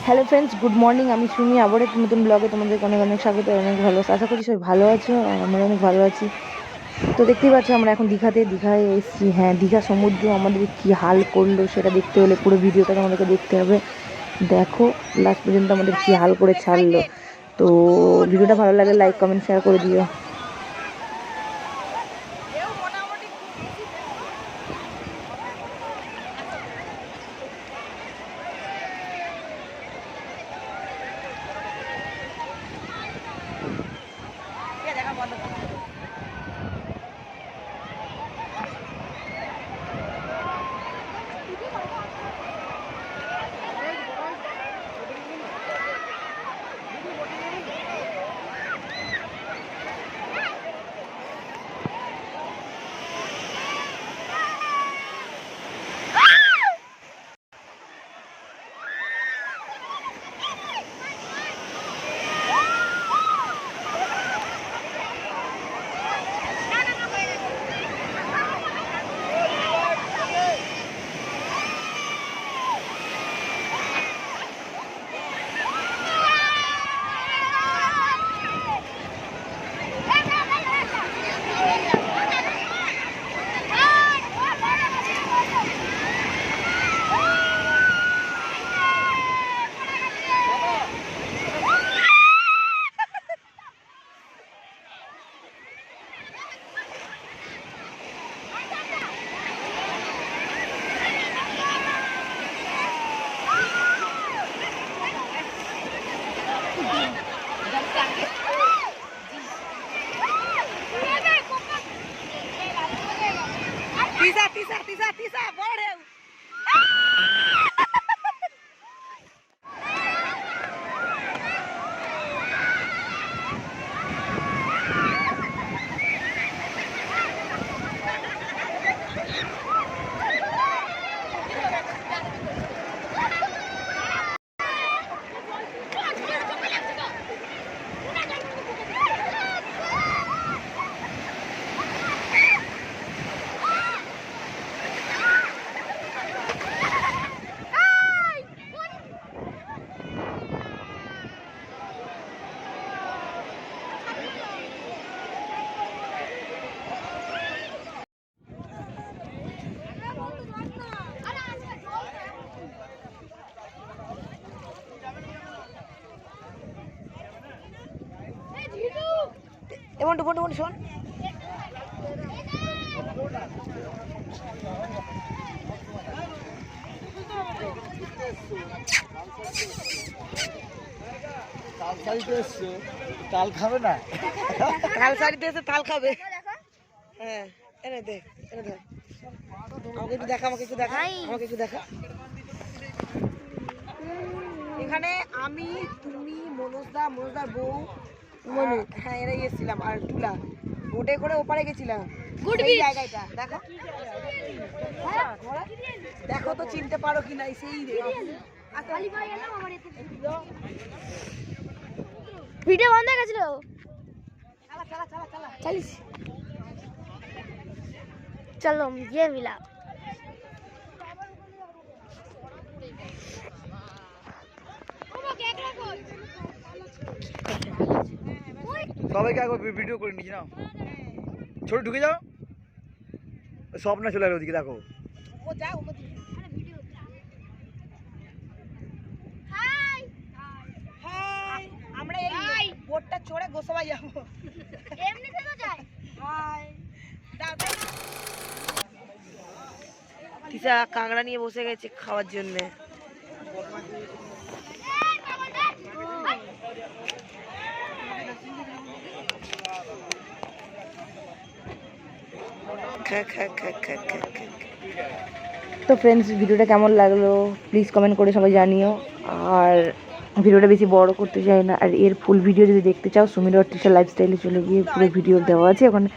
Hello friends, good morning. আমি সুমি, আবার একটা নতুন ব্লগে তোমাদেরকে অনেক অনেক স্বাগত। অনেক ভালো আশা করি সবাই ভালো আছো, আর আমরা অনেক ভালো আছি। তো দেখতেই পাচ্ছ আমরা এখন দীঘায় এসেছি। হ্যাঁ, দীঘা সমুদ্র আমাদের কি হাল করলো সেটা দেখতে হলে পুরো ভিডিওটা তোমাদেরকে দেখতে হবে। দেখো লাস্ট পর্যন্ত আমাদের কি হাল করে ছাড়লো। তো ভিডিওটা ভালো লাগলে লাইক কমেন্ট শেয়ার করে দিও। Tisa, bora! বন্ধু শোন, তাল খাবে না? তাল শাড়িতে এসে তাল খাবে। হ্যাঁ, এনে দে, এনে ধর। আমাকে একটু দেখা, আমাকে একটু দেখা, আমাকে একটু দেখা। এখানে আমি, তুমি, মনোজদার বউ, মনু, হ্যাঁ এরাই এসেছিলাম, আর টুলা বোটে করে ওপারে গেছিলাম। সেই জায়গাটা দেখো, দেখো তো চিনতে পারো কিনা। সেই ভিডিও বন্ধ হয়ে গেছিল। चलो ये मिला। সবাইকে একবার ভিডিও করে নিচ্ছি না, ছোট ঢুকে যাও, সব না চলে গেল ওদিকে। দেখো ও যাও, আমরা এই বোটটা চড়ে গোসাবা যাবো। এমনিতে তো যাই। হাই, তিশা কাঁকড়া নিয়ে বসে গেছে খাওয়ার জন্য। তো ফ্রেন্ডস, ভিডিওটা কেমন লাগলো প্লিজ কমেন্ট করে সবাই জানিও। আর ভিডিওটা বেশি বড় করতে চাই না। আর এর ফুল ভিডিও যদি দেখতে চাও, সুমির আর তৃষা লাইফস্টাইলে চলে গিয়ে পুরো ভিডিও দেওয়া আছে, ওখানে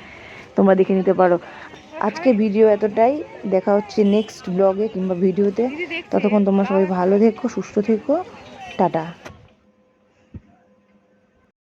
তোমরা দেখে নিতে পারো। আজকে ভিডিও এতটাই, দেখা হচ্ছে নেক্সট ব্লগে কিংবা ভিডিওতে। ততক্ষণ তোমরা সবাই ভালো থেকো, সুস্থ থেকো, টাটা।